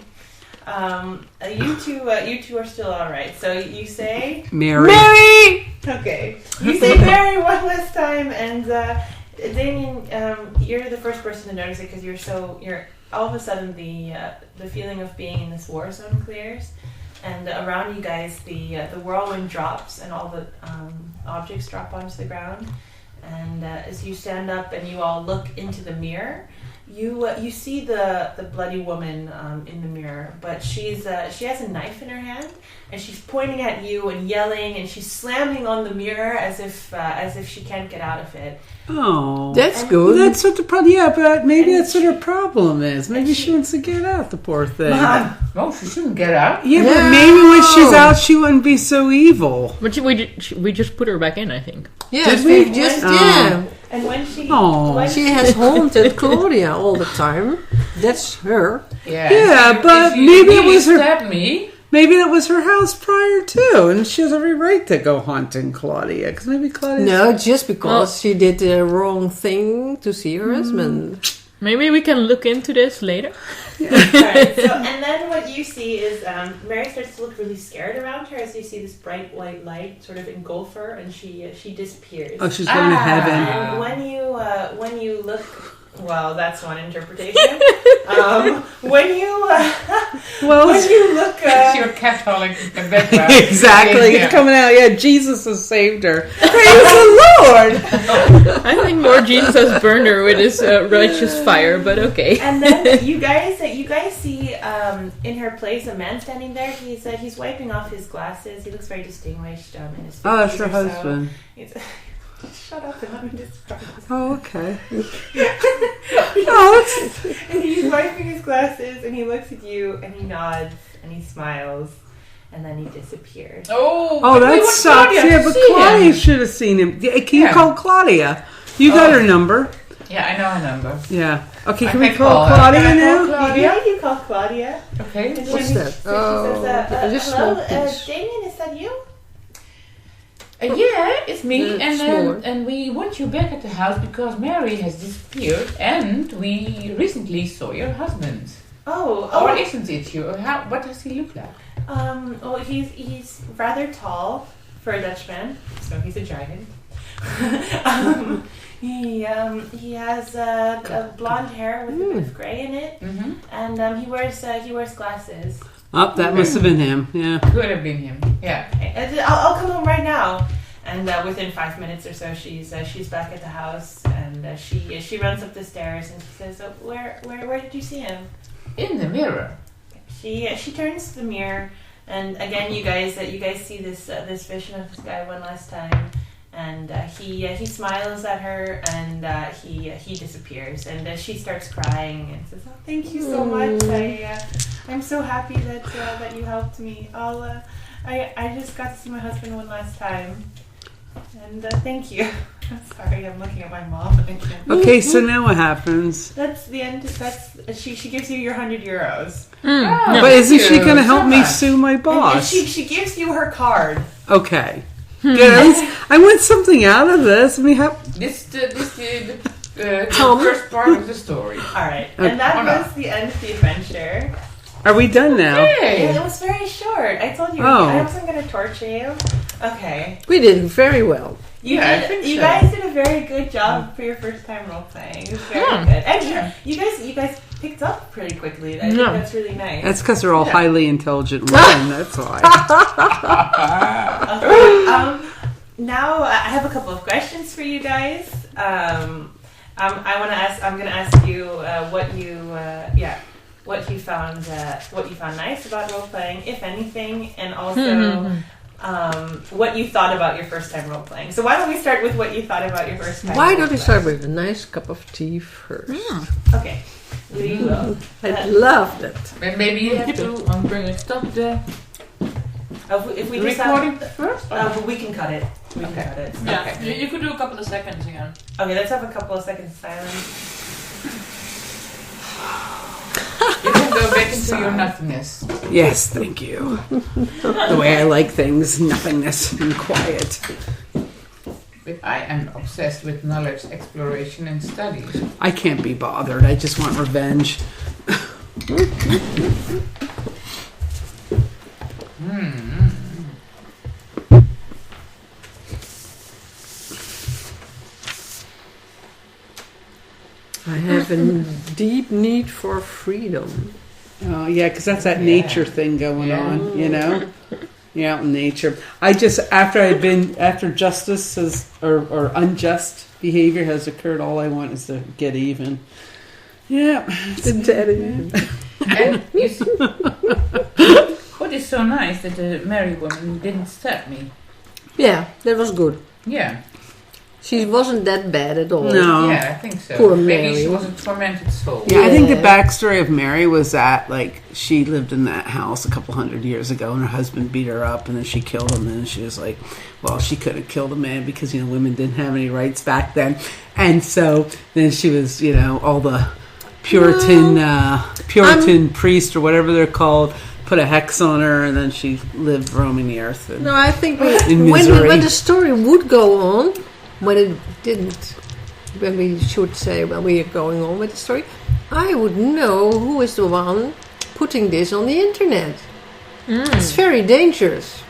You two are still all right. So you say Mary. okay. You say Mary one last time, and Damien, you're the first person to notice it because you're all of a sudden the feeling of being in this war zone clears, and around you guys the whirlwind drops and all the objects drop onto the ground, and as you stand up and you all look into the mirror, you see the bloody woman in the mirror, but she has a knife in her hand and she's pointing at you and yelling, and she's slamming on the mirror as if she can't get out of it. Oh, That's well, good. that's what the problem. Yeah, but maybe And that's what her problem is. Maybe she wants to get out. The poor thing. Mom, No, she shouldn't get out. Yeah, but maybe when she's out, she wouldn't be so evil. But we just put her back in, I think. Yes, Did we? we just Oh. and when she Oh. when She has haunted Claudia all the time. That's her. Yeah, if but you maybe it really was her- stabbed me. Maybe that was her house prior too, and she has every right to go haunting Claudia. Because maybe Claudia. No, just because she did the wrong thing to see her husband. Maybe we can look into this later. Alright, so, and then what you see is Mary starts to look really scared around her as you see this bright white light sort of engulf her, and she disappears. Oh, she's going to heaven. And when you look, well, that's one interpretation. When you look, It's your cat howling in the background. Exactly, Yeah. it's coming out. Yeah, Jesus has saved her. Praise the Lord. I think Lord Jesus has burned her with his righteous fire, but okay. and then you guys see in her place a man standing there. He's wiping off his glasses. He looks very distinguished in his 50s Oh, that's her or so. husband. Shut up and let me describe this. Oh, okay. Oh, that's... And he's wiping his glasses, and he looks at you, and he nods, and he smiles, and then he disappears. Oh, Oh, but we that want sucks. Claudia Yeah, to but see Claudia him. should have seen him. Yeah, can you Yeah. call Claudia? You got Oh. her number. Yeah, I know her number. Yeah. Okay, I can we can call call her. Claudia Can I call now? Claudia? Yeah, you call Claudia. Okay. And What's she- that? so she Oh, says, just hello, small piece. Damien, is that you? Yeah, it's me, smaller. and we want you back at the house because Mary has disappeared, and we recently saw your husband. Or isn't it you? What does he look like? Well, he's rather tall for a Dutchman, so he's a giant. He has blonde hair with a bit of gray in it, Mm-hmm. and he wears glasses. Oh, that must have been him. Yeah. Could have been him. Yeah. Okay, I'll come home right now. And within 5 minutes or so, she's back at the house, and she runs up the stairs and she says, oh, "Where did you see him?" In the mirror. She turns to the mirror, and again you guys see this vision of this guy one last time, and he smiles at her, and he disappears, and she starts crying and says, "Oh, thank you so much. I'm so happy that you helped me. I just got to see my husband one last time, and thank you." I'm sorry, I'm looking at my mom. And I can't. Okay, so now what happens? That's the end. She gives you your €100. Oh, But isn't thank she you going to so help me much. sue my And boss? she gives you her card. Okay. Good. I want something out of this. I mean, This the first part of the story. All right, Okay. and that Oh, no. was the end of the adventure. are we done now? And Hey. it was very short. I told you Oh. I wasn't going to torture you. Okay, We did very well. you Yeah, I think you so. guys did a very good job for your first time role playing. It was very good, and Yeah. you guys picked up pretty quickly. I think Yeah. that's really nice. That's because they're all Yeah. highly intelligent women. That's why. Okay, now I have a couple of questions for you guys. I'm going to ask you what you found nice about role playing, if anything, and also what you thought about your first time role playing. So why don't we start with what you thought about your first time? Why don't we role-playing? start with a nice cup of tea first? Okay, we will. I love that. But maybe you have to stop the If we just have, recording first. but we can cut it. We can Okay. cut it. Yeah, Okay. you could do a couple of seconds again. Okay, let's have a couple of seconds of silence. You can go back into your nothingness. Yes, thank you. The way I like things, nothingness and quiet. But I am obsessed with knowledge, exploration, and studies. I can't be bothered. I just want revenge. I have a deep need for freedom. Oh yeah, because that's that nature thing going on, you know. You're out in nature. I just after justice has or unjust behavior has occurred, all I want is to get even. Yeah, And you see, what is so nice that the married woman didn't stab me. Yeah, that was good. Yeah. She wasn't that bad at all. No. Yeah, I think so. Poor Maybe Mary. she was a tormented soul. Yeah, I think the Yeah. backstory of Mary was that, like, she lived in that house a couple hundred years ago, and her husband beat her up, and then she killed him, and she was like, well, she couldn't kill a man because, you know, women didn't have any rights back then. And so then she was, you know, all the Puritan priest or whatever they're called put a hex on her, and then she lived roaming the earth. And No, I think in misery. when the story would go on, when it didn't, when we should say when we are going on with the story, I would know who is the one putting this on the internet. It's very dangerous.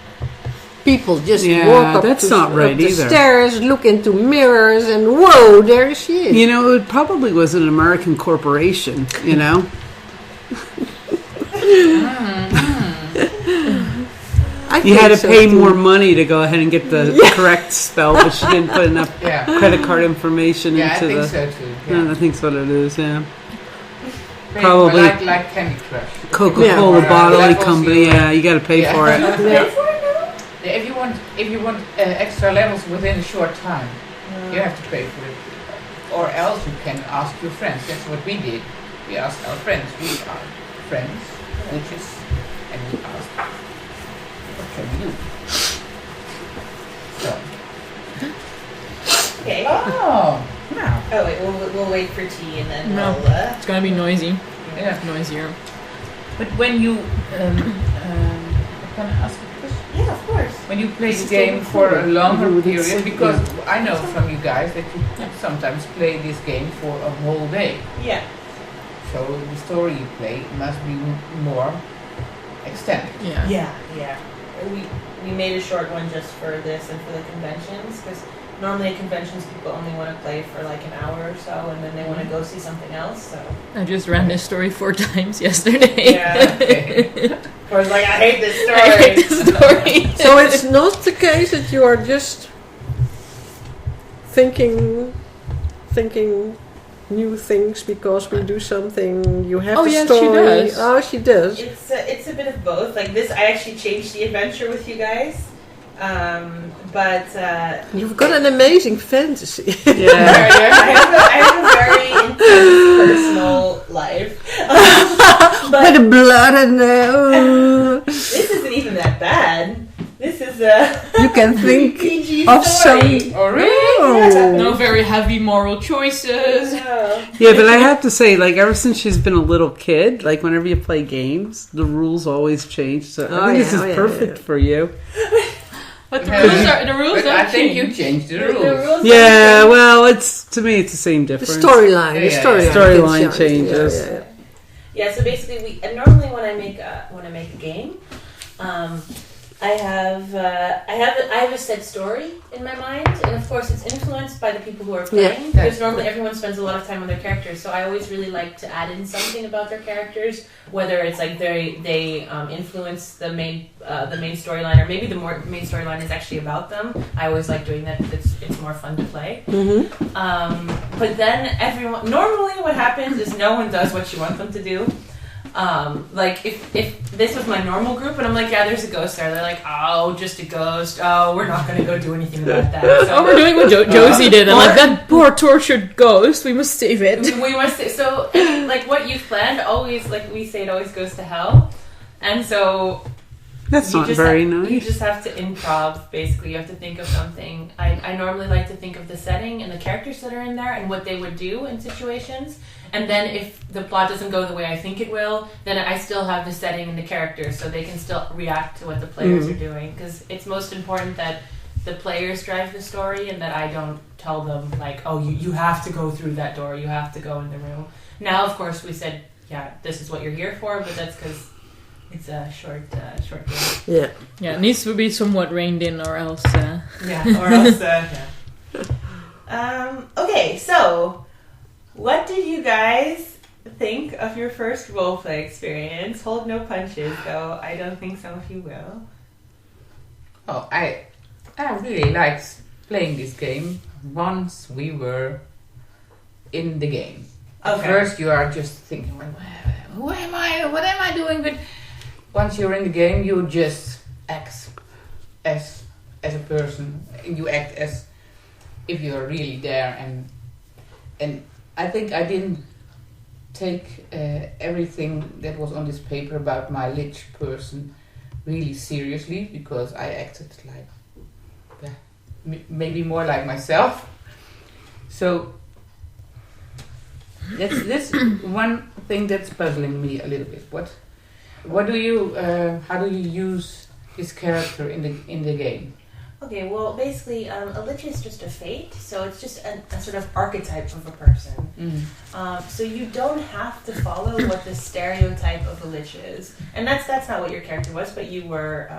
People just Yeah, walk up, that's to, not right up the either. stairs, look into mirrors, and whoa, there she is. You know, it probably was an American corporation, you know? I You had to think so pay too. more money to go ahead and get the correct spell, but she didn't put enough Yeah. credit card information Yeah, I into think the... so too. Yeah, Yeah. I think that's what it is, yeah. Maybe probably- like Candy Crush. Coca-Cola Yeah. bottling Levels company, you- yeah, you got to pay Yeah. for it. Yeah, if you want extra levels within a short time, you have to pay for it. Or else you can ask your friends. That's what we did. We asked our friends. We are friends, witches, and we asked, what can we do? So. Okay. Oh, now. Oh wait, we'll wait for tea and then No. we'll. It's gonna be noisy. Yeah. Noisier. But when you, can I ask a question? Yeah, of course. When you play It's the game still for a recording. longer You would period, say- because I know from you guys that you sometimes play this game for a whole day. Yeah. So the story you play must be more extended. Yeah. Yeah. We made a short one just for this and for the conventions because normally at conventions people only want to play for like an hour or so and then they want to go see something else. So I just ran this story 4 times yesterday. yeah. Okay. I was like, I hate this I hate story. this story. So it's not the case that you are just thinking new things because we do something. You have Oh, the yes, she story. does. Oh, she does. It's a bit of both. Like this, I actually changed the adventure with you guys, but You've got an amazing fantasy. Yeah. I have a very intense personal life. With the blood and This isn't even that bad. This is you can think PG of story. some. Oh, really? Oh. No very heavy moral choices. Yeah. Yeah, but I have to say, like, ever since she's been a little kid, like, whenever you play games, the rules always change. So I think this is perfect for you. But the Yeah. rules But don't I think you change. changed the The rules. rules Yeah, well, to me, it's the same The difference. storyline. Yeah, The yeah, storyline. yeah. Storyline can changes. Yeah, yeah. Yeah, so basically, normally when I make a game, I have a set story in my mind, and of course it's influenced by the people who are playing. Yeah. Because normally everyone spends a lot of time on their characters, so I always really like to add in something about their characters, whether it's like they influence the main storyline, or maybe the main storyline is actually about them. I always like doing that because it's more fun to play. Mm-hmm. But then normally what happens is no one does what you want them to do. Like if this was my normal group and I'm like, yeah, there's a ghost there, they're like, oh, just a ghost. Oh, we're not gonna go do anything about that. So Oh, we're doing what Josie did. I'm like, that poor tortured ghost. We must save it. we must say, so like what you've planned always, like we say, it always goes to hell. And so That's you not just very You nice. just have to improv, basically. You have to think of something. I normally like to think of the setting and the characters that are in there and what they would do in situations. And then if the plot doesn't go the way I think it will, then I still have the setting and the characters so they can still react to what the players are doing. Because it's most important that the players drive the story and that I don't tell them, like, oh, you have to go through that door. You have to go in the room. Now, of course, we said, yeah, this is what you're here for, but that's because it's a short game. Yeah. Yeah, it needs to be somewhat reined in, or else. Yeah, or else, yeah. Okay, so What did you guys think of your first roleplay experience? Hold no punches, though I don't think some of you will. Oh, I really liked playing this game once we were in the game. At first you are just thinking, well, who am I? What am I doing? But once you're in the game, you just act as a person. You act as if you're really there. And I think I didn't take everything that was on this paper about my lich person really seriously, because I acted like maybe more like myself. So that's one thing that's puzzling me a little bit. What do you how do you use this character in the game? Okay, well, basically, a lich is just a fate, so it's just a sort of archetype of a person. So you don't have to follow what the stereotype of a lich is, and that's not what your character was. But you were,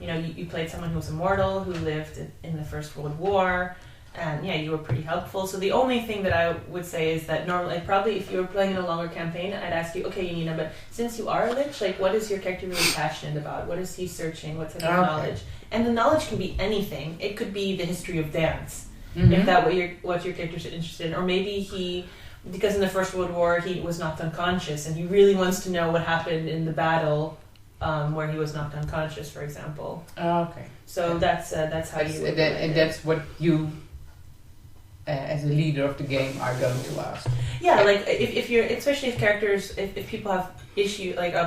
you played someone who was immortal, who lived in the First World War, and yeah, you were pretty helpful. So the only thing that I would say is that normally, probably if you were playing in a longer campaign, I'd ask you, okay, Janina, but since you are a lich, like, what is your character really passionate about? What is he searching? What's his knowledge? And the knowledge can be anything. It could be the history of dance, if that what your character's interested in, or maybe because in the First World War he was knocked unconscious, and he really wants to know what happened in the battle where he was knocked unconscious, for example. Okay. So that's how you. And that's what you, as a leader of the game, are going to ask. Yeah, like if you're, especially if people have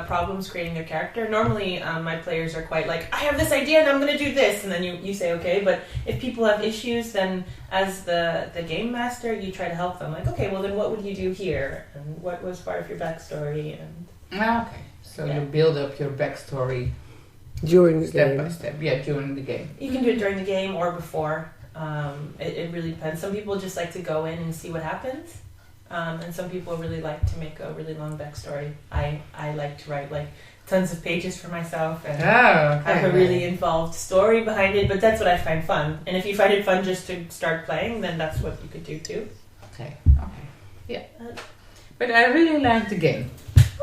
problems creating their character. Normally, my players are quite like, I have this idea and I'm going to do this, and then you say okay. But if people have issues, then as the game master, you try to help them. Like, okay, well then what would you do here, and what was part of your backstory, and okay. So you build up your backstory during the step game. by step. Yeah, during the game. You can do it during the game or before. It really depends. Some people just like to go in and see what happens. And some people really like to make a really long backstory. I like to write like tons of pages for myself and have a really involved story behind it, but that's what I find fun. And if you find it fun just to start playing, then that's what you could do too. Okay. Yeah. But I really like the game.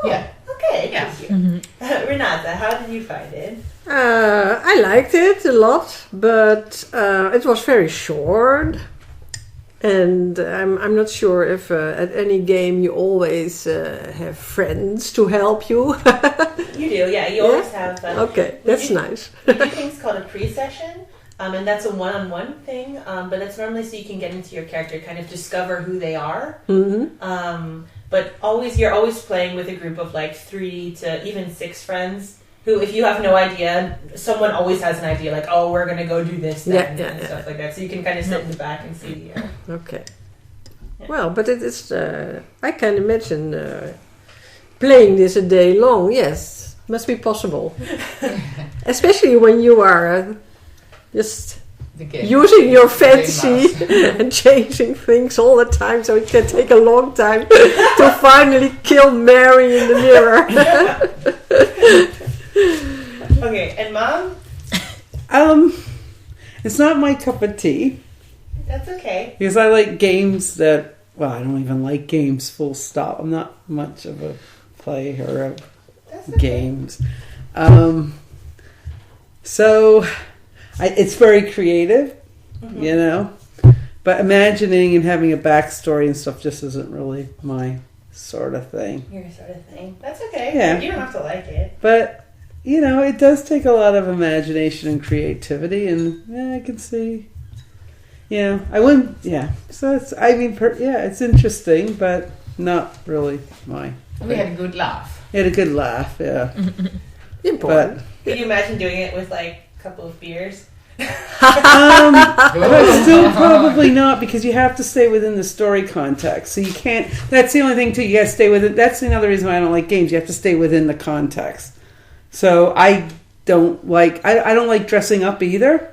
Oh, yeah. Okay, yeah. thank you. Renata, how did you find it? I liked it a lot, but it was very short. And I'm not sure if at any game you always have friends to help you. You do, yeah. You always have. Okay, that's nice. We do things called a pre-session, and that's a one-on-one thing. But that's normally so you can get into your character, kind of discover who they are. Mm-hmm. But you're always playing with a group of like 3 to even 6 friends. Who, if you have no idea, someone always has an idea, like, oh, we're going to go do this then, and stuff like that. So you can kind of sit in the back and see the... Okay. Yeah. Well, but it is... I can imagine playing this a day long. Yes, must be possible. Especially when you are just using your fantasy and changing things all the time. So it can take a long time to finally kill Mary in the mirror. Okay, and Mom? It's not my cup of tea. That's okay. Because I like games that, well, I don't even like games, full stop. I'm not much of a player of games. So, it's very creative, you know. But imagining and having a backstory and stuff just isn't really my sort of thing. Your sort of thing. That's okay. Yeah. You don't have to like it. But, you know, it does take a lot of imagination and creativity, and I can see. Yeah, I wouldn't. Yeah, so it's. I mean, it's interesting, but not really my. We had a good laugh. We had a good laugh. Yeah. Important. Could you imagine doing it with like a couple of beers? But still probably not, because you have to stay within the story context. So you can't. That's the only thing too. You got to stay within. That's another reason why I don't like games. You have to stay within the context. So I don't like. I don't like dressing up either.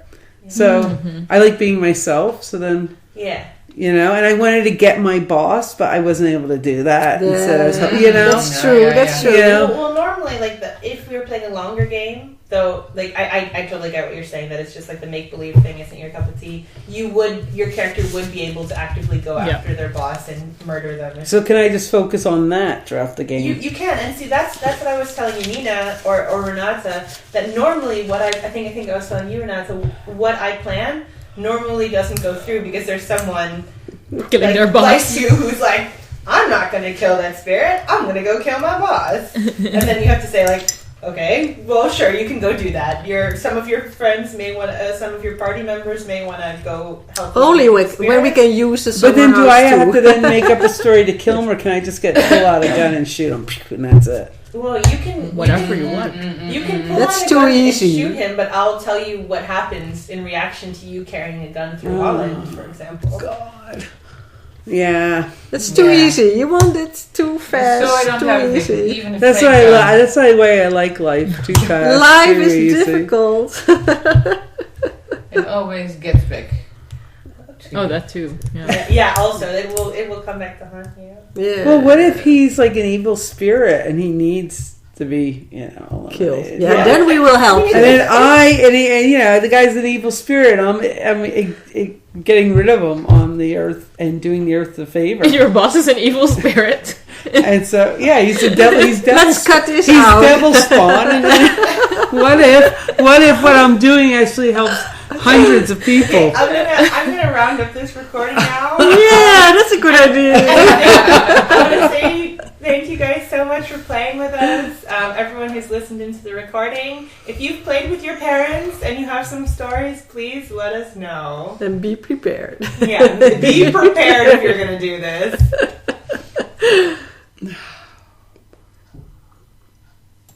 So I like being myself. So then, you know, and I wanted to get my boss, but I wasn't able to do that. Yeah. Instead, you know, that's true. That's true. You know? Well, normally, like if we were playing a longer game, though, like I totally get what you're saying, that it's just like the make believe thing isn't your cup of tea. Your character would be able to actively go after their boss and murder them. So can I just focus on that throughout the game? You can, and see that's what I was telling you, Nina or Renata. That normally what I think I was telling you, Renata, what I plan normally doesn't go through because there's someone Killing their boss. like you who's like, I'm not going to kill that spirit. I'm going to go kill my boss. And then you have to say like, okay, well, sure, you can go do that. Some of your friends may want some of your party members may want to go help. Only when we can use the summer But then do I house have too. to then make up a story to kill him, or can I just pull out a gun and shoot him, and that's it? Well, you can Whatever you want. You can pull That's out a too gun easy. and shoot him, but I'll tell you what happens in reaction to you carrying a gun through Holland, for example. God. Yeah. It's too easy. You want it too fast, So I don't too have easy. even a That's fake why gun. that's the way I like life. Too fast. Life too is easy. difficult. It always gets back. Oh, that too. Yeah. Yeah. Also, it will come back to haunt you. Yeah. Well, what if he's like an evil spirit and he needs to be, killed? eliminated? Yeah, then we will help And you. then the guy's an evil spirit. I'm getting rid of him on the earth and doing the earth a favor. Your boss is an evil spirit. And so, yeah, he's a devil. He's devil. Let's cut this He's out. devil spawn. And then, what if what I'm doing actually helps hundreds of people? I'm gonna round up this recording now. Yeah, that's a good idea. I want to say thank you guys so much for playing with us. Everyone who's listened into the recording, if you've played with your parents and you have some stories, please let us know. And be prepared. Yeah, be prepared if you're gonna do this.